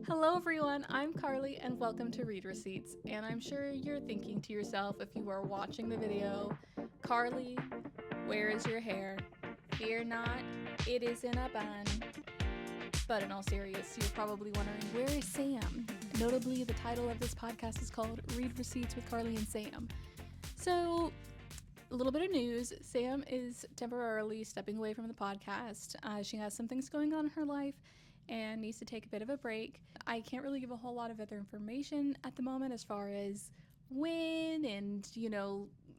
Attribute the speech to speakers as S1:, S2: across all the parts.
S1: Hello, everyone. I'm Carly, and welcome to Read Receipts. And I'm sure you're thinking to yourself if you are watching the video, Carly, where is your hair? Fear not, it is in a bun. But in all seriousness, you're probably wondering, where is Sam? Notably, the title of this podcast is called Read Receipts with Carly and Sam. So, a little bit of news. Sam is temporarily stepping away from the podcast. She has some things going on in her life and needs to take a bit of a break. I can't really give a whole lot of other information at the moment as far as when and,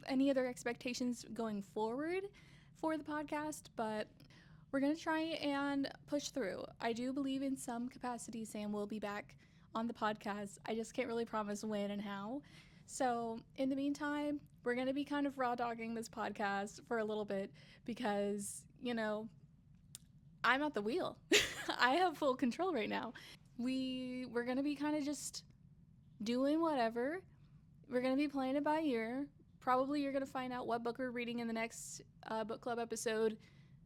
S1: any other expectations going forward for the podcast, but we're going to try and push through. I do believe in some capacity Sam will be back on the podcast. I just can't really promise when and how. So in the meantime, we're going to be kind of raw dogging this podcast for a little bit because, I'm at the wheel. I have full control right now. We're going to be kind of just doing whatever. We're going to be playing it by ear. Probably you're going to find out what book we're reading in the next book club episode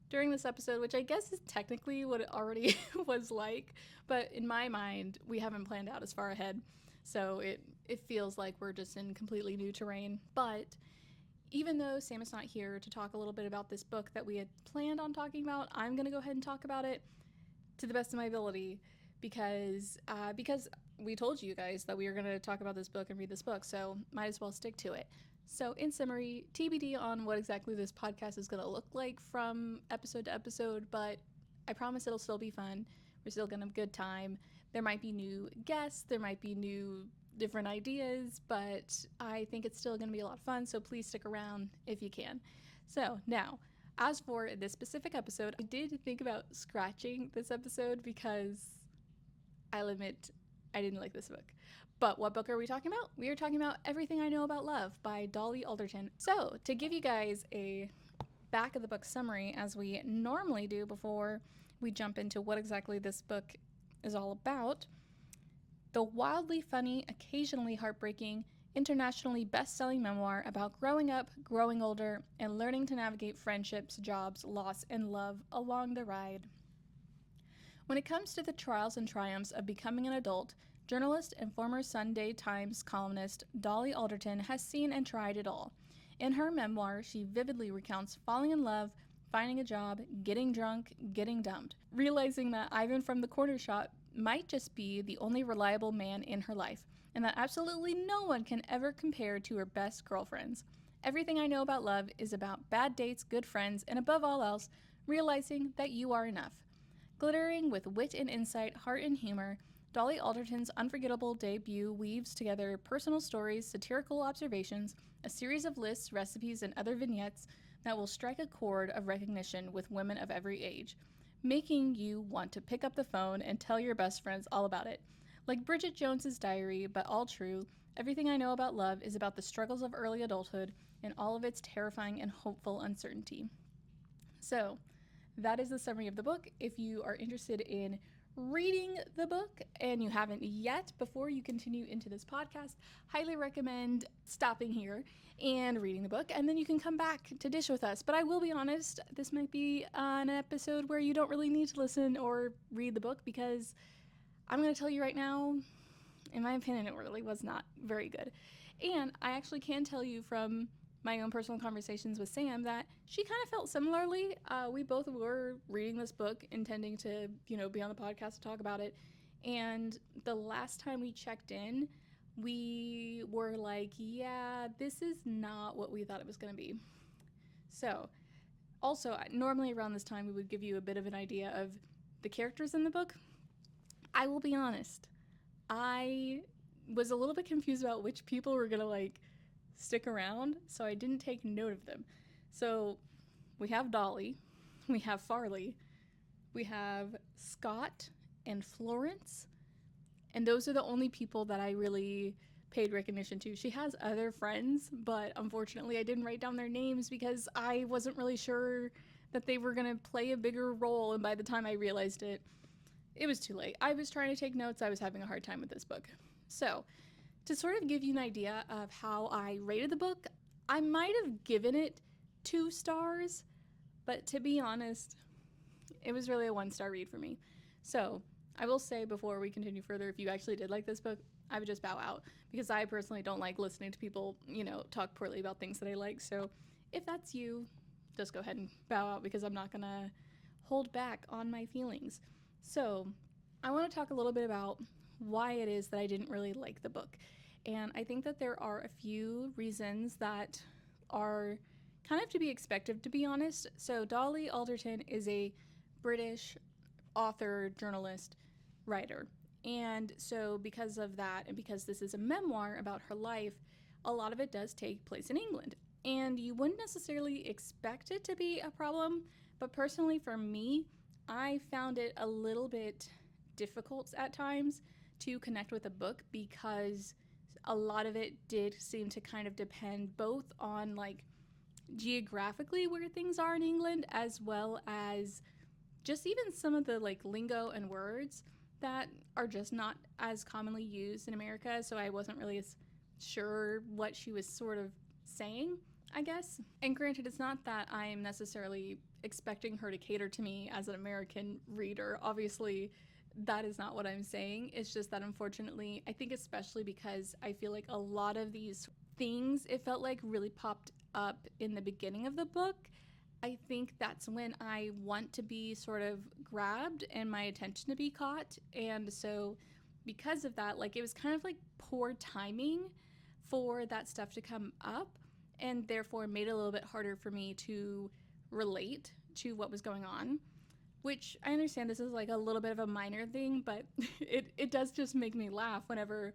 S1: during this episode, which I guess is technically what it already was like. But in my mind, we haven't planned out as far ahead. So it feels like we're just in completely new terrain. But even though Sam is not here to talk a little bit about this book that we had planned on talking about, I'm going to go ahead and talk about it to the best of my ability because we told you guys that we were going to talk about this book and read this book, so might as well stick to it. So in summary, TBD on what exactly this podcast is going to look like from episode to episode, but I promise it'll still be fun. We're still going to have a good time. There might be new guests, there might be new different ideas, but I think it's still going to be a lot of fun, so please stick around if you can. So now, as for this specific episode, I did think about scratching this episode because I'll admit I didn't like this book. But what book are we talking about? We are talking about Everything I Know About Love by Dolly Alderton. So to give you guys a back of the book summary, as we normally do before we jump into what exactly this book is all about, the wildly funny, occasionally heartbreaking, internationally best-selling memoir about growing up, growing older, and learning to navigate friendships, jobs, loss, and love along the ride. When it comes to the trials and triumphs of becoming an adult, journalist and former Sunday Times columnist Dolly Alderton has seen and tried it all. In her memoir, she vividly recounts falling in love, finding a job, getting drunk, getting dumped, realizing that Ivan from the corner shop might just be the only reliable man in her life, and that absolutely no one can ever compare to her best girlfriends. Everything I Know About Love is about bad dates, good friends, and above all else, realizing that you are enough. Glittering with wit and insight, heart and humor, Dolly Alderton's unforgettable debut weaves together personal stories, satirical observations, a series of lists, recipes, and other vignettes that will strike a chord of recognition with women of every age, making you want to pick up the phone and tell your best friends all about it. Like Bridget Jones's diary, but all true, Everything I Know About Love is about the struggles of early adulthood and all of its terrifying and hopeful uncertainty. So, that is the summary of the book. If you are interested in reading the book and you haven't yet, before you continue into this podcast, highly recommend stopping here and reading the book, and then you can come back to dish with us. But I will be honest, this might be an episode where you don't really need to listen or read the book, because I'm going to tell you right now, in my opinion, it really was not very good. And I actually can tell you from my own personal conversations with Sam that she kind of felt similarly. We both were reading this book intending to, be on the podcast to talk about it. And the last time we checked in, we were like, yeah, this is not what we thought it was going to be. So, also, normally around this time, we would give you a bit of an idea of the characters in the book. I will be honest. I was a little bit confused about which people were going to, stick around, so I didn't take note of them. So we have Dolly, we have Farley, we have Scott and Florence, and those are the only people that I really paid recognition to. She has other friends, but unfortunately I didn't write down their names because I wasn't really sure that they were going to play a bigger role, and by the time I realized it, it was too late. I was trying to take notes, I was having a hard time with this book. So, to sort of give you an idea of how I rated the book, I might have given it 2 stars, but to be honest, it was really a 1-star read for me. So I will say before we continue further, if you actually did like this book, I would just bow out because I personally don't like listening to people, talk poorly about things that I like. So if that's you, just go ahead and bow out because I'm not going to hold back on my feelings. So I want to talk a little bit about why it is that I didn't really like the book. And I think that there are a few reasons that are kind of to be expected, to be honest. So Dolly Alderton is a British author, journalist, writer. And so, because of that, and because this is a memoir about her life, a lot of it does take place in England. And you wouldn't necessarily expect it to be a problem, but personally, for me, I found it a little bit difficult at times to connect with a book because a lot of it did seem to kind of depend both on like geographically where things are in England as well as just even some of the like lingo and words that are just not as commonly used in America. So I wasn't really as sure what she was sort of saying, I guess. And granted, it's not that I'm necessarily expecting her to cater to me as an American reader. Obviously, that is not what I'm saying. It's just that unfortunately, I think especially because I feel like a lot of these things, it felt like really popped up in the beginning of the book. I think that's when I want to be sort of grabbed and my attention to be caught. And so, because of that, like it was kind of like poor timing for that stuff to come up, and therefore made it a little bit harder for me to relate to what was going on. Which I understand this is like a little bit of a minor thing, but it does just make me laugh whenever,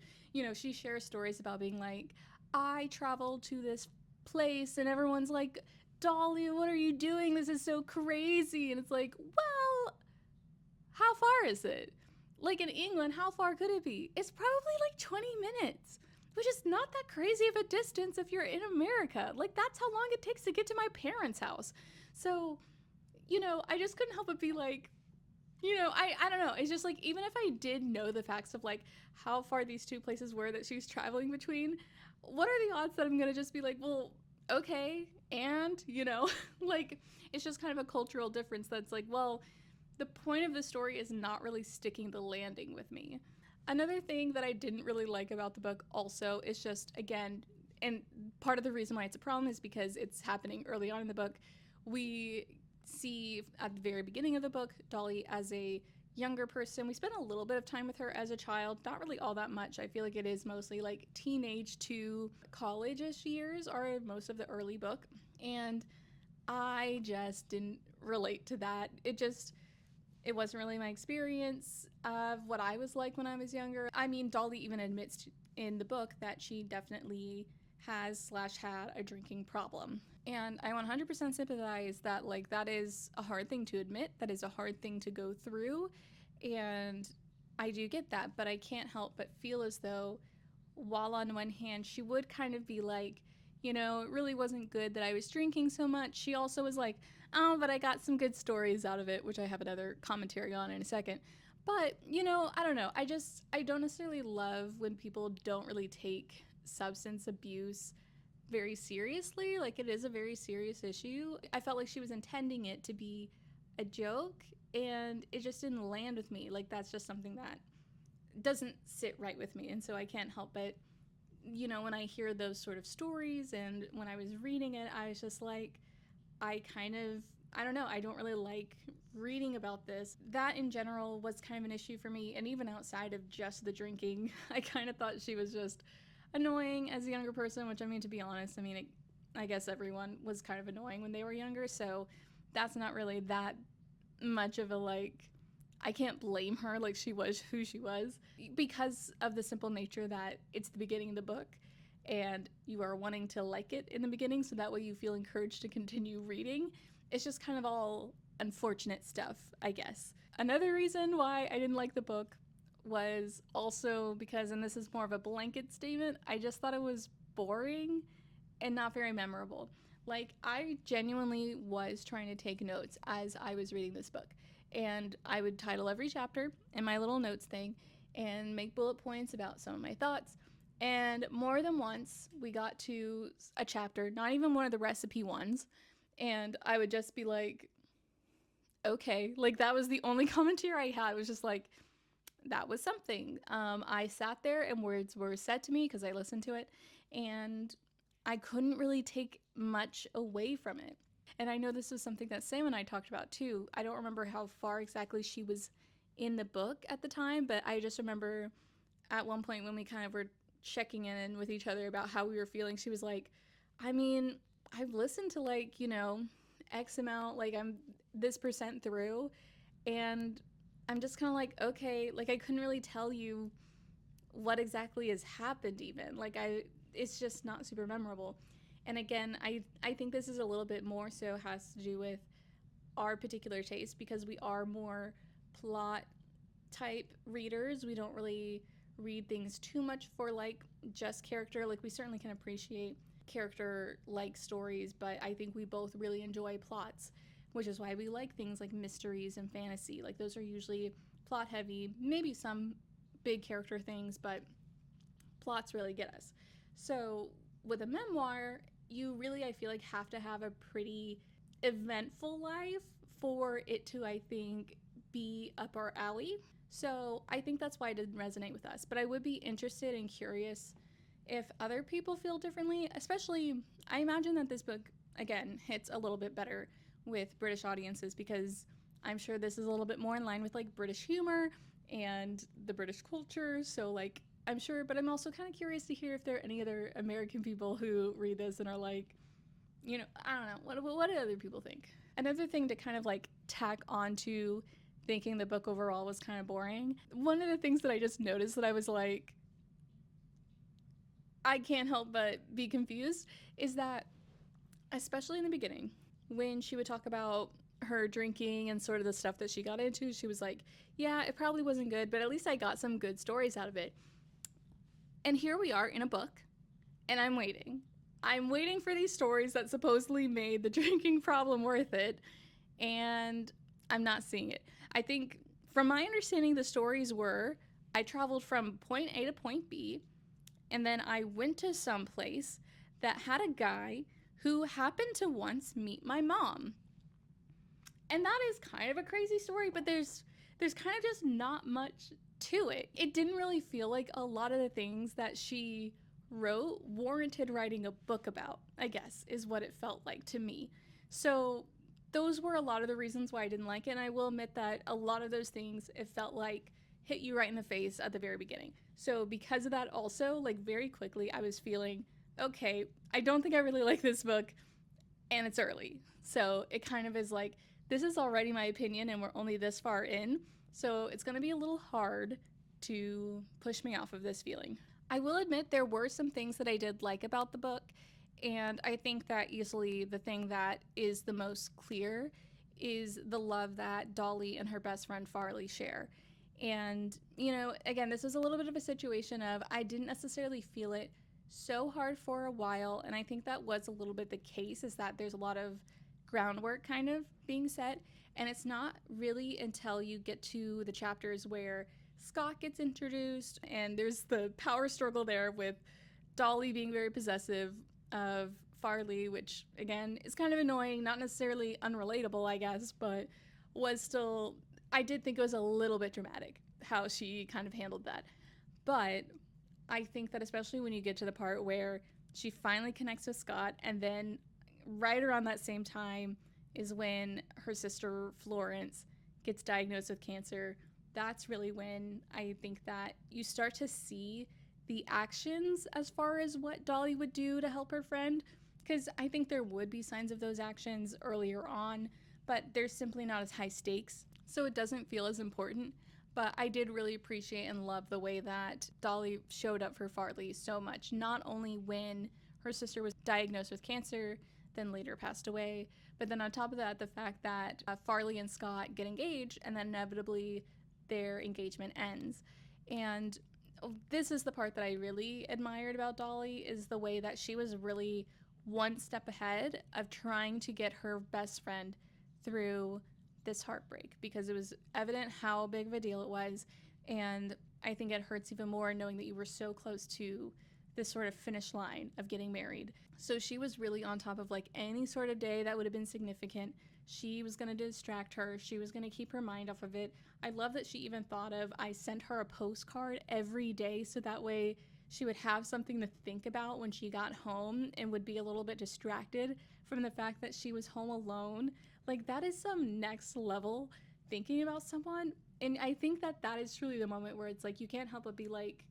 S1: she shares stories about being like, I traveled to this place and everyone's like, Dolly, what are you doing? This is so crazy. And it's like, well, how far is it? Like in England, how far could it be? It's probably like 20 minutes, which is not that crazy of a distance if you're in America. Like that's how long it takes to get to my parents' house. So, I just couldn't help but be like, I don't know. It's just like, even if I did know the facts of like how far these two places were that she was traveling between, what are the odds that I'm going to just be like, well, okay, and, like, it's just kind of a cultural difference that's like, well, the point of the story is not really sticking the landing with me. Another thing that I didn't really like about the book also is just, again, and part of the reason why it's a problem is because it's happening early on in the book. We see at the very beginning of the book Dolly as a younger person. We spend a little bit of time with her as a child, not really all that much. I feel like it is mostly like teenage to college-ish years are most of the early book, and I just didn't relate to that. It wasn't really my experience of what I was like when I was younger. I mean, Dolly even admits in the book that she definitely has/had a drinking problem. And I 100% sympathize that, like, that is a hard thing to admit. That is a hard thing to go through. And I do get that, but I can't help but feel as though, while on one hand, she would kind of be like, it really wasn't good that I was drinking so much. She also was like, oh, but I got some good stories out of it, which I have another commentary on in a second. But, I don't know. I don't necessarily love when people don't really take substance abuse very seriously. Like, it is a very serious issue. I felt like she was intending it to be a joke, and it just didn't land with me. Like, that's just something that doesn't sit right with me. And so I can't help but, when I hear those sort of stories and when I was reading it, I was just like, I don't know, I don't really like reading about this. That in general was kind of an issue for me. And even outside of just the drinking, I kind of thought she was just annoying as a younger person, which, I mean, to be honest, I guess everyone was kind of annoying when they were younger, so that's not really that much of a, like, I can't blame her, like, she was who she was, because of the simple nature that it's the beginning of the book, and you are wanting to like it in the beginning, so that way you feel encouraged to continue reading. It's just kind of all unfortunate stuff, I guess. Another reason why I didn't like the book was also because, and this is more of a blanket statement, I just thought it was boring and not very memorable. Like, I genuinely was trying to take notes as I was reading this book, and I would title every chapter in my little notes thing and make bullet points about some of my thoughts. And more than once, we got to a chapter, not even one of the recipe ones, and I would just be like, okay. Like, that was the only commentary I had, was just like, that was something. I sat there and words were said to me because I listened to it, and I couldn't really take much away from it. And I know this was something that Sam and I talked about too. I don't remember how far exactly she was in the book at the time, but I just remember at one point when we kind of were checking in with each other about how we were feeling, she was like, I mean, I've listened to like, X amount, like I'm this percent through, and I'm just kind of like, okay, like I couldn't really tell you what exactly has happened even. It's just not super memorable. And again, I think this is a little bit more so has to do with our particular taste because we are more plot type readers. We don't really read things too much for like just character. Like we certainly can appreciate character like stories, but I think we both really enjoy plots, which is why we like things like mysteries and fantasy. Like those are usually plot heavy, maybe some big character things, but plots really get us. So with a memoir, you really, I feel like, have to have a pretty eventful life for it to, I think, be up our alley. So I think that's why it didn't resonate with us. But I would be interested and curious if other people feel differently, especially, I imagine that this book, again, hits a little bit better with British audiences because I'm sure this is a little bit more in line with like British humor and the British culture. So, like, I'm sure, but I'm also kind of curious to hear if there are any other American people who read this and are like, I don't know, what do other people think? Another thing to kind of like tack onto thinking the book overall was kind of boring. One of the things that I just noticed that I was like, I can't help but be confused is that, especially in the beginning, when she would talk about her drinking and sort of the stuff that she got into, she was like, yeah, it probably wasn't good, but at least I got some good stories out of it. And here we are in a book, and I'm waiting. I'm waiting for these stories that supposedly made the drinking problem worth it, and I'm not seeing it. I think, from my understanding, the stories were I traveled from point A to point B, and then I went to some place that had a guy who happened to once meet my mom. And that is kind of a crazy story, but there's kind of just not much to it. It didn't really feel like a lot of the things that she wrote warranted writing a book about, I guess, is what it felt like to me. So those were a lot of the reasons why I didn't like it. And I will admit that a lot of those things, it felt like hit you right in the face at the very beginning. So because of that also, like very quickly, I was feeling, okay, I don't think I really like this book and it's early. So it kind of is like, this is already my opinion and we're only this far in. So it's going to be a little hard to push me off of this feeling. I will admit there were some things that I did like about the book. And I think that easily the thing that is the most clear is the love that Dolly and her best friend Farley share. And, again, this is a little bit of a situation of I didn't necessarily feel it so hard for a while. And I think that was a little bit the case, is that there's a lot of groundwork kind of being set. And it's not really until you get to the chapters where Scott gets introduced and there's the power struggle there with Dolly being very possessive of Farley, which again is kind of annoying, not necessarily unrelatable, I guess, but was still, I did think it was a little bit dramatic how she kind of handled that. But I think that especially when you get to the part where she finally connects with Scott, and then right around that same time is when her sister Florence gets diagnosed with cancer. That's really when I think that you start to see the actions as far as what Dolly would do to help her friend, because I think there would be signs of those actions earlier on, but they're simply not as high stakes, so it doesn't feel as important. But I did really appreciate and love the way that Dolly showed up for Farley so much, not only when her sister was diagnosed with cancer, then later passed away, but then on top of that, the fact that Farley and Scott get engaged, and then inevitably their engagement ends. And this is the part that I really admired about Dolly, is the way that she was really one step ahead of trying to get her best friend through this heartbreak, because it was evident how big of a deal it was. And I think it hurts even more knowing that you were so close to this sort of finish line of getting married. So she was really on top of like any sort of day that would have been significant. She was going to distract her. She was going to keep her mind off of it. I love that she even thought of, I sent her a postcard every day so that way she would have something to think about when she got home and would be a little bit distracted from the fact that she was home alone. Like, that is some next level thinking about someone. And I think that that is truly the moment where it's like, you can't help but be like,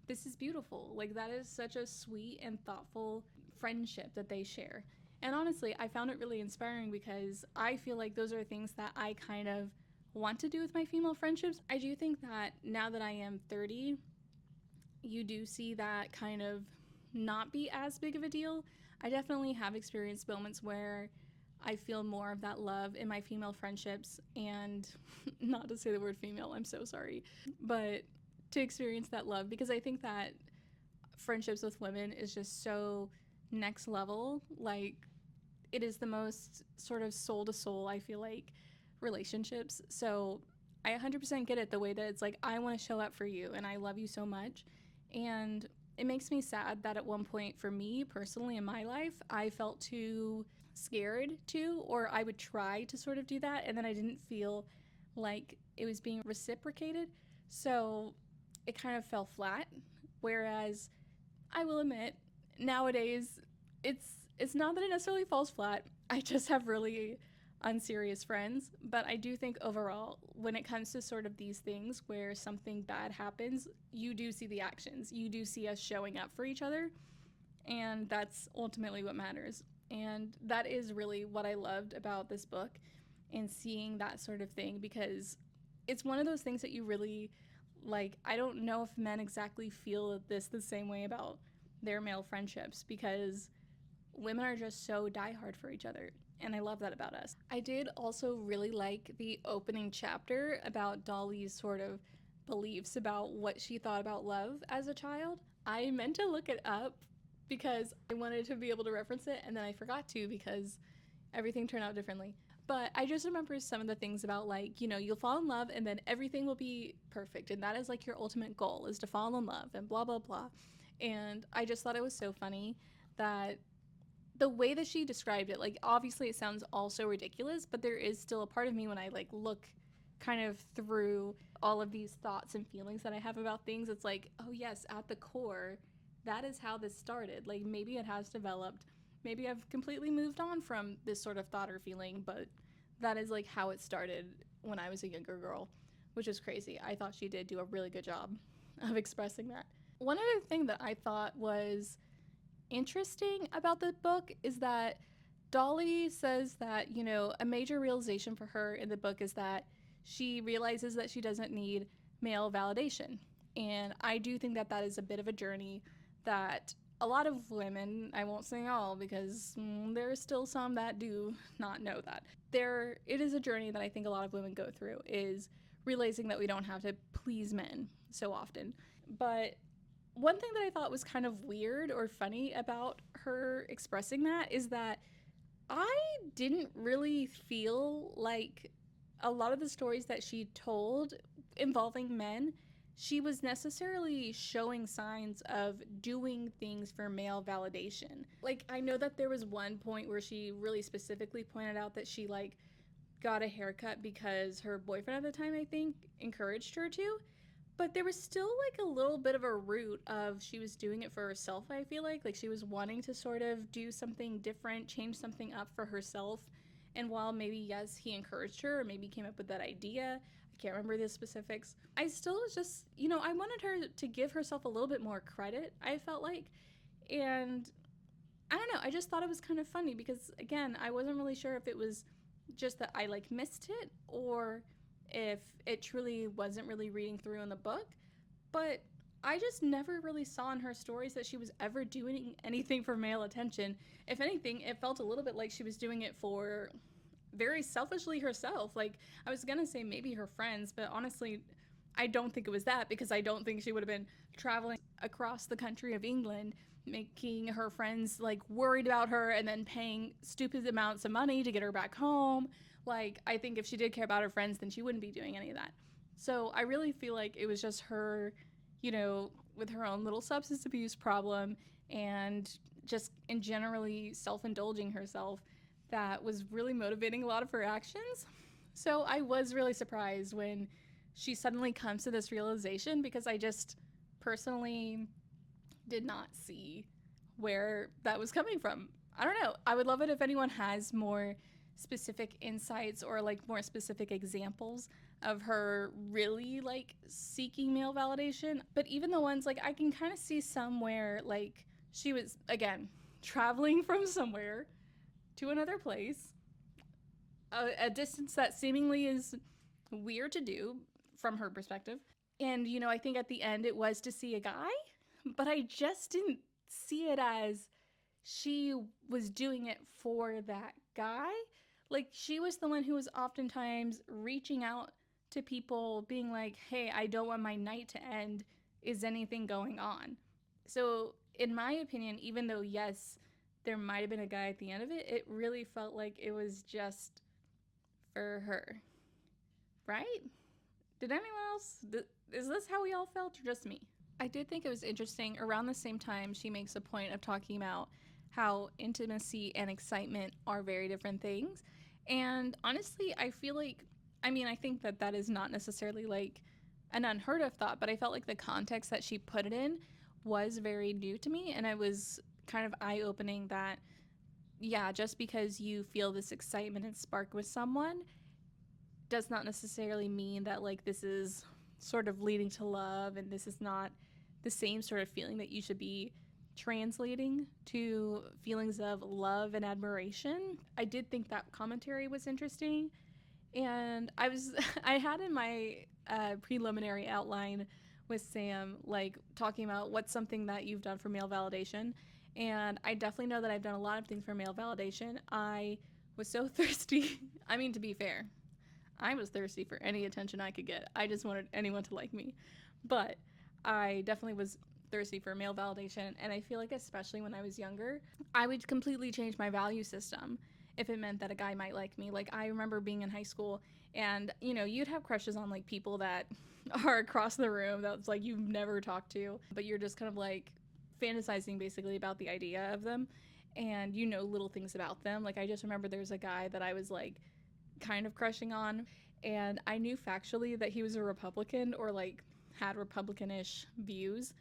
S1: this is beautiful. Like, that is such a sweet and thoughtful friendship that they share. And honestly, I found it really inspiring because I feel like those are things that I kind of want to do with my female friendships. I do think that now that I am 30, you do see that kind of not be as big of a deal. I definitely have experienced moments where I feel more of that love in my female friendships, and not to say the word female, I'm so sorry, but to experience that love, because I think that friendships with women is just so next level. Like, it is the most sort of soul to soul, I feel like, relationships. So I 100% get it, the way that it's like, I want to show up for you and I love you so much. And it makes me sad that at one point for me personally in my life, I felt too scared to, or I would try to sort of do that, and then I didn't feel like it was being reciprocated. So it kind of fell flat. Whereas I will admit, nowadays, it's not that it necessarily falls flat. I just have really unserious friends. But I do think overall, when it comes to sort of these things where something bad happens, you do see the actions. You do see us showing up for each other. And that's ultimately what matters. And that is really what I loved about this book, and seeing that sort of thing, because it's one of those things that you really, like, I don't know if men exactly feel this the same way about their male friendships, because women are just so diehard for each other, and I love that about us. I did also really like the opening chapter about Dolly's sort of beliefs about what she thought about love as a child. I meant to look it up because I wanted to be able to reference it, and then I forgot to because everything turned out differently. But I just remember some of the things about, like, you know, you'll fall in love and then everything will be perfect, and that is like your ultimate goal, is to fall in love and blah blah blah. And I just thought it was so funny that the way that she described it, like, obviously it sounds all so ridiculous, but there is still a part of me when I like look kind of through all of these thoughts and feelings that I have about things, it's like, oh yes, at the core, that is how this started. Like, maybe it has developed, maybe I've completely moved on from this sort of thought or feeling, but that is like how it started when I was a younger girl, which is crazy. I thought she did do a really good job of expressing that. One other thing that I thought was interesting about the book is that Dolly says that, you know, a major realization for her in the book is that she realizes that she doesn't need male validation. And I do think that that is a bit of a journey that a lot of women, I won't say all because there are still some that do not know that. It is a journey that I think a lot of women go through, is realizing that we don't have to please men so often. But one thing that I thought was kind of weird or funny about her expressing that is that I didn't really feel like a lot of the stories that she told involving men, she was necessarily showing signs of doing things for male validation. Like, I know that there was one point where she really specifically pointed out that she, like, got a haircut because her boyfriend at the time, I think, encouraged her to. But there was still, like, a little bit of a root of she was doing it for herself, I feel like. Like, she was wanting to sort of do something different, change something up for herself. And while maybe, yes, he encouraged her or maybe came up with that idea, I can't remember the specifics, I still was just, you know, I wanted her to give herself a little bit more credit, I felt like. And I don't know, I just thought it was kind of funny because, again, I wasn't really sure if it was just that I, like, missed it or if it truly wasn't really reading through in the book. But I just never really saw in her stories that she was ever doing anything for male attention. If anything, it felt a little bit like she was doing it for very selfishly herself. Like, I was gonna say maybe her friends, but honestly, I don't think it was that, because I don't think she would have been traveling across the country of England making her friends, like, worried about her and then paying stupid amounts of money to get her back home. Like, I think if she did care about her friends, then she wouldn't be doing any of that. So I really feel like it was just her, you know, with her own little substance abuse problem and just in generally self-indulging herself, that was really motivating a lot of her actions. So I was really surprised when she suddenly comes to this realization, because I just personally did not see where that was coming from. I don't know. I would love it if anyone has more specific insights or like more specific examples of her really like seeking male validation. But even the ones like I can kind of see somewhere like she was again traveling from somewhere to another place, a distance that seemingly is weird to do from her perspective. And, you know, I think at the end it was to see a guy, but I just didn't see it as she was doing it for that guy. Like, she was the one who was oftentimes reaching out to people, being like, hey, I don't want my night to end. Is anything going on? So, in my opinion, even though, yes, there might have been a guy at the end of it, it really felt like it was just for her. Right? Did anyone else? Is this how we all felt, or just me? I did think it was interesting. Around the same time, she makes a point of talking about how intimacy and excitement are very different things. And honestly, I feel like, I mean, I think that that is not necessarily like an unheard of thought, but I felt like the context that she put it in was very new to me. And it was kind of eye opening that, yeah, just because you feel this excitement and spark with someone does not necessarily mean that like this is sort of leading to love, and this is not the same sort of feeling that you should be translating to feelings of love and admiration. I did think that commentary was interesting. And I had in my preliminary outline with Sam, like talking about what's something that you've done for male validation. And I definitely know that I've done a lot of things for male validation. I was so thirsty. I mean, to be fair, I was thirsty for any attention I could get. I just wanted anyone to like me. But I definitely was thirsty for male validation. And I feel like, especially when I was younger, I would completely change my value system if it meant that a guy might like me. Like, I remember being in high school and, you know, you'd have crushes on like people that are across the room that's like you've never talked to, but you're just kind of like fantasizing basically about the idea of them. And you know little things about them. Like, I just remember there's a guy that I was like kind of crushing on, and I knew factually that he was a Republican or like had Republican-ish views,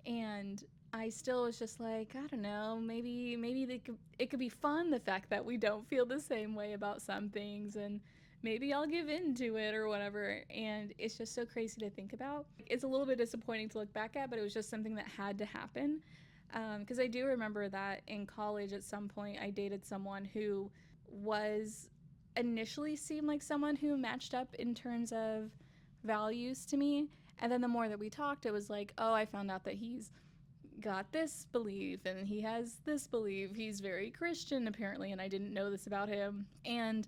S1: and I still was just like, I don't know, maybe it could be fun, the fact that we don't feel the same way about some things, and maybe I'll give in to it or whatever. And it's just so crazy to think about. It's a little bit disappointing to look back at, but it was just something that had to happen. Because I do remember that in college at some point I dated someone who was initially seemed like someone who matched up in terms of values to me. And then the more that we talked, it was like, oh, I found out that he's got this belief and he has this belief. He's very Christian, apparently, and I didn't know this about him. And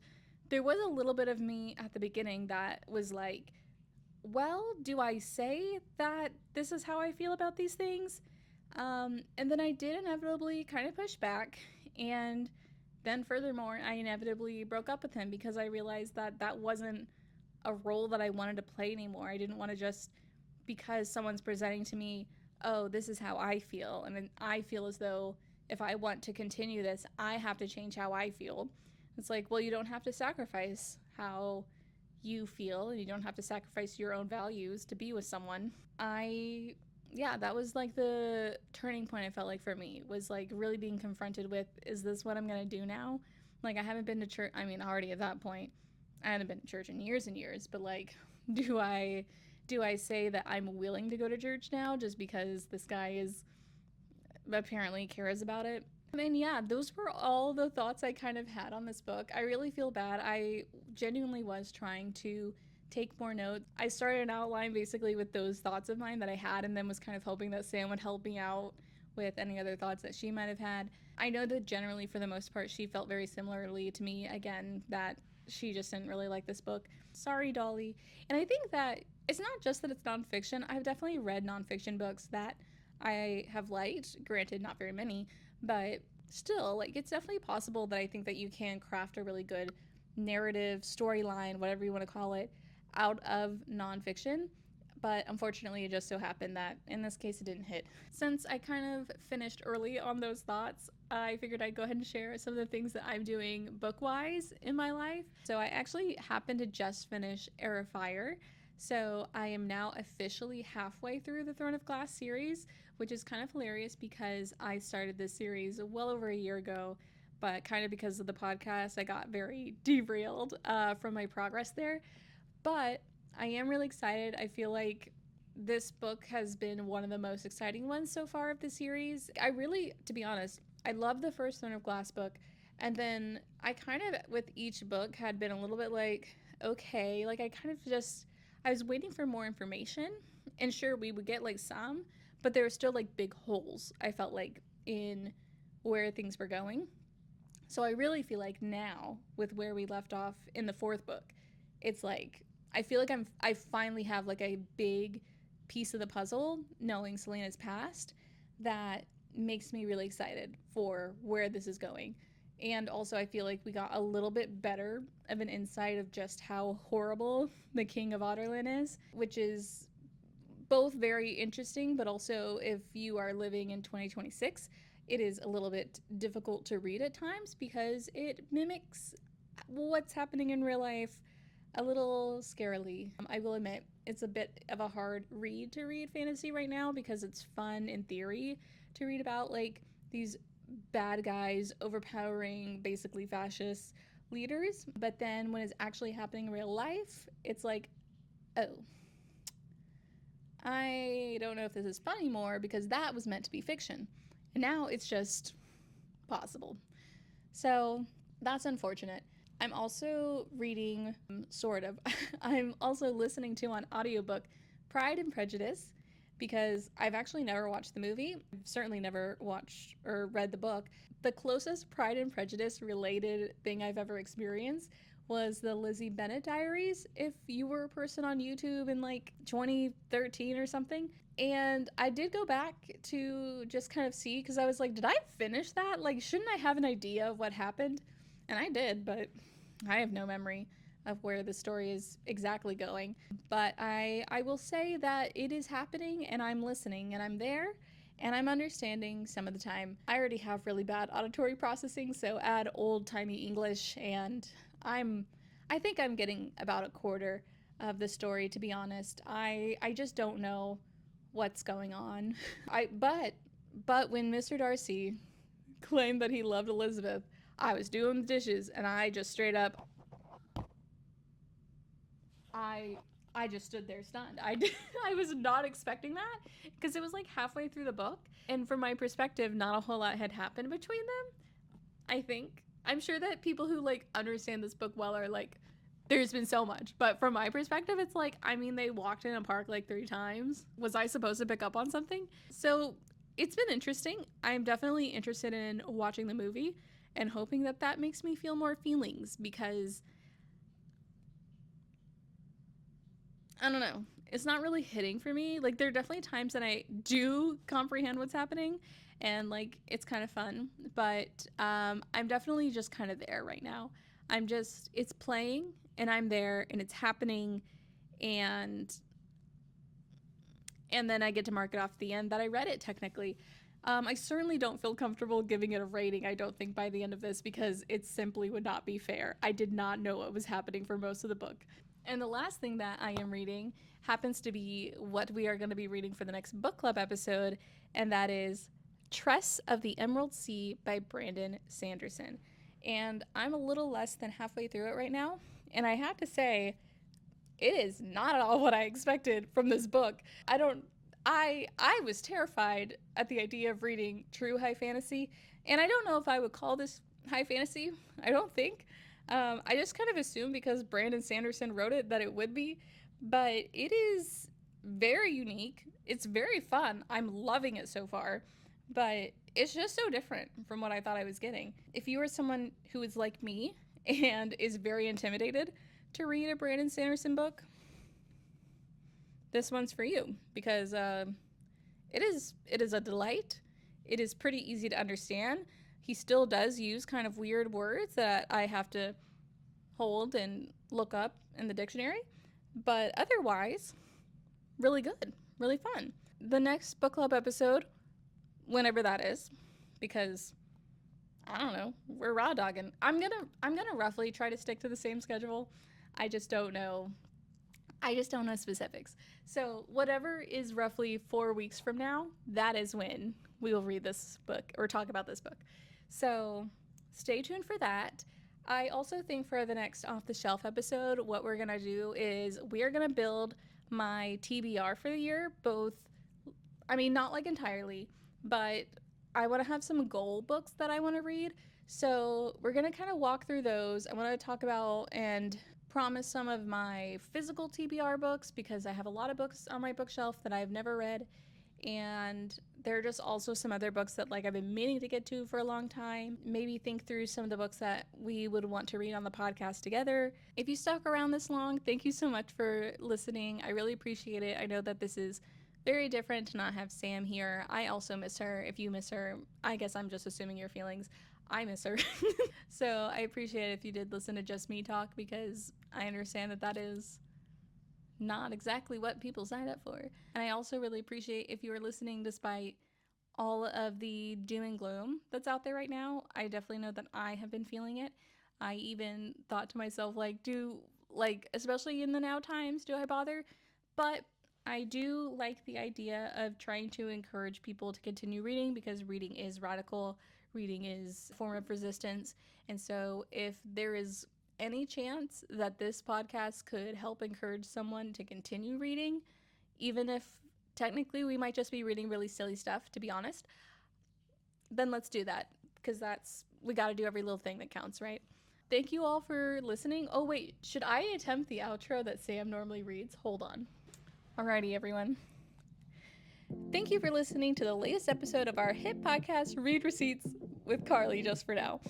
S1: there was a little bit of me at the beginning that was like, well, do I say that this is how I feel about these things? And then I did inevitably kind of push back. And then furthermore, I inevitably broke up with him because I realized that that wasn't a role that I wanted to play anymore. I didn't want to just, because someone's presenting to me, oh, this is how I feel, and then I feel as though if I want to continue this, I have to change how I feel. It's like, well, you don't have to sacrifice how you feel, and you don't have to sacrifice your own values to be with someone. Yeah, that was like the turning point. I felt like for me was like really being confronted with, is this what I'm gonna do now? Like, I haven't been to church. I mean, already at that point I hadn't been to church in years and years, but like, do I say that I'm willing to go to church now just because this guy is apparently cares about it? And yeah, those were all the thoughts I kind of had on this book. I really feel bad. I genuinely was trying to take more notes. I started an outline basically with those thoughts of mine that I had, and then was kind of hoping that Sam would help me out with any other thoughts that she might have had. I know that generally, for the most part, she felt very similarly to me. Again, that she just didn't really like this book. Sorry, Dolly. And I think that it's not just that it's nonfiction. I've definitely read nonfiction books that I have liked. Granted, not very many, but still, like, it's definitely possible that I think that you can craft a really good narrative, storyline, whatever you want to call it, out of nonfiction. but unfortunately it just so happened that in this case it didn't hit. Since I kind of finished early on those thoughts, I figured I'd go ahead and share some of the things that I'm doing book-wise in my life. So I actually happened to just finish Heir of Fire. So I am now officially halfway through the Throne of Glass series, which is kind of hilarious because I started this series well over a year ago, but kind of because of the podcast, I got very derailed from my progress there. But I am really excited. I feel like this book has been one of the most exciting ones so far of the series. I really, to be honest, I love the first Throne of Glass book. And then I kind of, with each book, had been a little bit like, okay, like I was waiting for more information. And sure, we would get like some, but there were still like big holes, I felt like, in where things were going. So I really feel like now, with where we left off in the fourth book, it's like I feel like I finally have like a big piece of the puzzle, knowing Selena's past, that makes me really excited for where this is going. And also I feel like we got a little bit better of an insight of just how horrible the King of Otterlin is, which is both very interesting, but also if you are living in 2026, it is a little bit difficult to read at times because it mimics what's happening in real life a little scarily. I will admit, it's a bit of a hard read to read fantasy right now because it's fun in theory to read about like these bad guys overpowering basically fascist leaders. But then when it's actually happening in real life, it's like, oh, I don't know if this is fun anymore because that was meant to be fiction. And now it's just possible. So that's unfortunate. I'm also reading, sort of, I'm also listening to on audiobook Pride and Prejudice because I've actually never watched the movie. I've certainly never watched or read the book. The closest Pride and Prejudice related thing I've ever experienced was the Lizzie Bennet Diaries, if you were a person on YouTube in like 2013 or something. And I did go back to just kind of see, because I was like, did I finish that? Like, shouldn't I have an idea of what happened? And I did, but I have no memory of where the story is exactly going. But I will say that it is happening, and I'm listening, and I'm there, and I'm understanding some of the time. I already have really bad auditory processing, so add old-timey English, and I think I'm getting about a quarter of the story, to be honest. I just don't know what's going on. But when Mr. Darcy claimed that he loved Elizabeth, I was doing the dishes and I just straight up I just stood there stunned. I was not expecting that because it was like halfway through the book, and from my perspective not a whole lot had happened between them. I think I'm sure that people who like understand this book well are like, there's been so much, but from my perspective it's like, I mean, they walked in a park like 3 times. Was I supposed to pick up on something? So it's been interesting. I'm definitely interested in watching the movie and hoping that that makes me feel more feelings, because I don't know, it's not really hitting for me. Like, there are definitely times that I do comprehend what's happening and like it's kind of fun, but I'm definitely just kind of there right now. It's playing and I'm there and it's happening, and then I get to mark it off at the end that I read it technically. I certainly don't feel comfortable giving it a rating, I don't think, by the end of this, because it simply would not be fair. I did not know what was happening for most of the book. And the last thing that I am reading happens to be what we are going to be reading for the next book club episode, and that is Tress of the Emerald Sea by Brandon Sanderson. And I'm a little less than halfway through it right now, and I have to say, it is not at all what I expected from this book. I was terrified at the idea of reading true high fantasy, and I don't know if I would call this high fantasy. I don't think. I just kind of assumed because Brandon Sanderson wrote it that it would be, but it is very unique. It's very fun. I'm loving it so far, but it's just so different from what I thought I was getting. If you are someone who is like me and is very intimidated to read a Brandon Sanderson book, this one's for you, because it is a delight. It is pretty easy to understand. He still does use kind of weird words that I have to hold and look up in the dictionary, but otherwise, really good, really fun. The next book club episode, whenever that is, because I don't know, we're raw dogging. I'm gonna roughly try to stick to the same schedule. I just don't know. I just don't know specifics. So whatever is roughly 4 weeks from now, that is when we will read this book or talk about this book. So stay tuned for that. I also think for the next off the shelf episode, what we're gonna do is we're gonna build my TBR for the year. Both, I mean, not like entirely, but I want to have some goal books that I want to read. So we're going to kind of walk through those. I want to talk about and promise some of my physical TBR books because I have a lot of books on my bookshelf that I've never read. And there are just also some other books that like I've been meaning to get to for a long time. Maybe think through some of the books that we would want to read on the podcast together. If you stuck around this long, thank you so much for listening. I really appreciate it. I know that this is very different to not have Sam here. I also miss her. If you miss her, I guess I'm just assuming your feelings. I miss her. So I appreciate it if you did listen to just me talk because I understand that that is not exactly what people signed up for. And I also really appreciate if you are listening despite all of the doom and gloom that's out there right now. I definitely know that I have been feeling it. I even thought to myself, especially in the now times, do I bother? But I do like the idea of trying to encourage people to continue reading because reading is radical, reading is a form of resistance. And so if there is any chance that this podcast could help encourage someone to continue reading, even if technically we might just be reading really silly stuff, to be honest, then let's do that because we got to do every little thing that counts, right? Thank you all for listening. Oh, wait, should I attempt the outro that Sam normally reads? Hold on. Alrighty, everyone. Thank you for listening to the latest episode of our hit podcast, Read Receipts with Carly, just for now.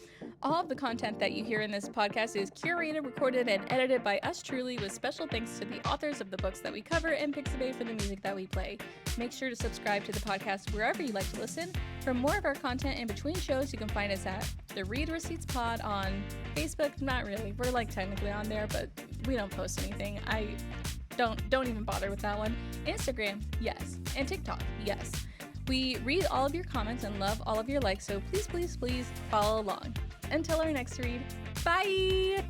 S1: All of the content that you hear in this podcast is curated, recorded, and edited by us truly, with special thanks to the authors of the books that we cover and Pixabay for the music that we play. Make sure to subscribe to the podcast wherever you like to listen. For more of our content in between shows, you can find us at the Read Receipts Pod on Facebook. Not really. We're technically on there, but we don't post anything. Don't even bother with that one. Instagram, yes. And TikTok, yes. We read all of your comments and love all of your likes, so please, please, please follow along. Until our next read, bye!